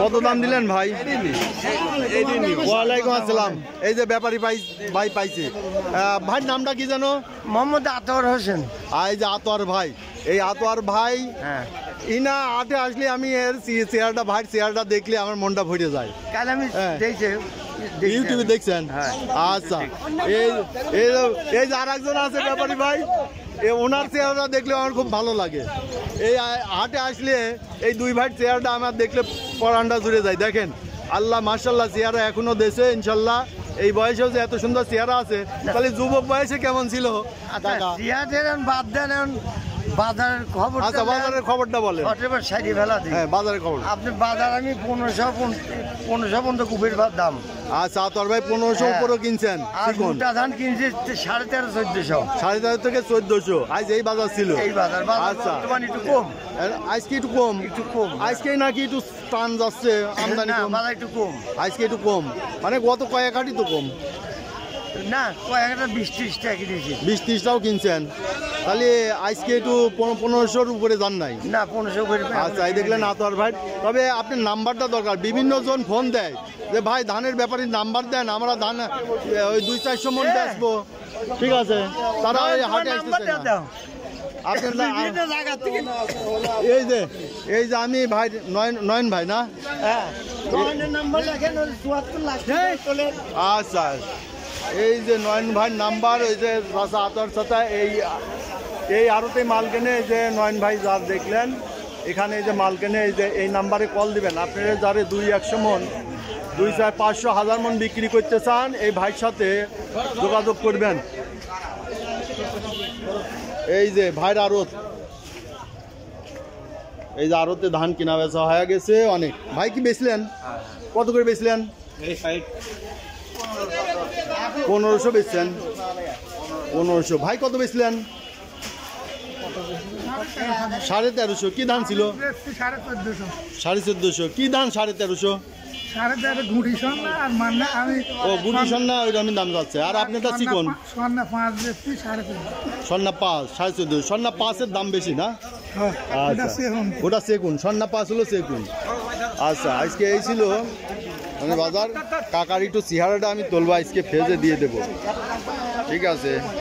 কত দাম দিলেন ভাই? ওয়ালাইকুম আসসালাম। এই যে ব্যাপারী ভাই পাইছে। ভাই নামটা কি জানো? মোহাম্মদ আতর হোসেন। এই যে আতর ভাই, এই আতর ভাই ইনা আটে আসলে আমি এর চেয়ারটা ভাই চেয়ারটা দেখলে আমার মনটা ভরে যায়। কাল আমি ইউটিউবে দেখছেন? আচ্ছা, এই যে আর একজন আছে ব্যাপারী ভাই, ওনার চেয়ারটা দেখলে আমার খুব ভালো লাগে। এই হাটে আসলে এই দুই ভাই চেয়ারটা আমার দেখলে পরানটা জুড়ে যায়। দেখেন আল্লাহ মাশাআল্লাহ, চেয়ারা এখনো দেশে ইনশাল্লাহ। এই বয়সেও যে এত সুন্দর চেয়ারা আছে, তাহলে যুবক বয়সে কেমন ছিল? বাদ দেন, বাজারের খবর। আচ্ছা, বাজারের খবরটা বলেন। হ্যাঁ, বাজারের খবর। আপনি বাজার আমি 1500 পর্যন্ত কুপির দাম। আচ্ছা, তোর ভাই 1500 উপরে কিনছেন। ধান কিনছি 1350-1400। 1350 থেকে 1400 আজ এই বাজার ছিল। এই বাজার আচ্ছা, একটু কম। আজকে একটু কম। আজকে নাকি একটু টান যাচ্ছে আমদানি, বাজার একটু কম। আজকে একটু কম, মানে গত কয়েক হাটই তো কম না, কয়েকটা 20-30 টাকা কিনেছি। 20-30টাও কিনছেন, তাহলে আজকে একটু 1500-র উপরে যান নাই? না, 1500 উপরে। আচ্ছা, এই দেখলেন আতর ভাই। তবে আপনার নাম্বারটা দরকার। বিভিন্ন জন ফোন দেয় যে ভাই ধানের ব্যাপারে নাম্বার দেন, আমরা ধান ওই 200-400 মন বেচবো। ঠিক আছে, তারা ওই হাটে আসতেছে না। এই যে আমি ভাই নয়ন ভাই না? আচ্ছা, এই যে নয়ন ভাই নাম্বার, ওই যে আতর সাথে এই আরতে মাল কেনে, যে নয়ন ভাই যার দেখলেন এখানে যে মাল কেনে, এই যে এই নাম্বারে কল দিবেন। আপনারা যারে 200-100 মন, 200-500-1000 মন বিক্রি করতে চান, এই ভাইয়ের সাথে যোগাযোগ করবেন। এই যে ভাইয়ের আড়ত, এই যে আড়তে ধান কিনা বেচা হয়ে গেছে অনেক। ভাই কি বেচলেন? কত করে বেচলেন? 1500 বেচছেন। 1500। ভাই কত বেচলেন? 1350। কি ধান ছিল? 1450। কি ধান 1350? গুটি সন্না ওইটা আমি দাম যাচ্ছে। আর আপনারটা চিকন সন্না 5 বেশি 1450। সন্না 5 1450। সন্না 5-এর দাম বেশি না? আচ্ছা, ওটা সেগুন। সন্না 5 হলো সেগুন। আচ্ছা, আজকে এই ছিল মানে বাজার। কাকার একটু চেহারাটা আমি তুলবো, আজকে ফেজে দিয়ে দেবো। ঠিক আছে।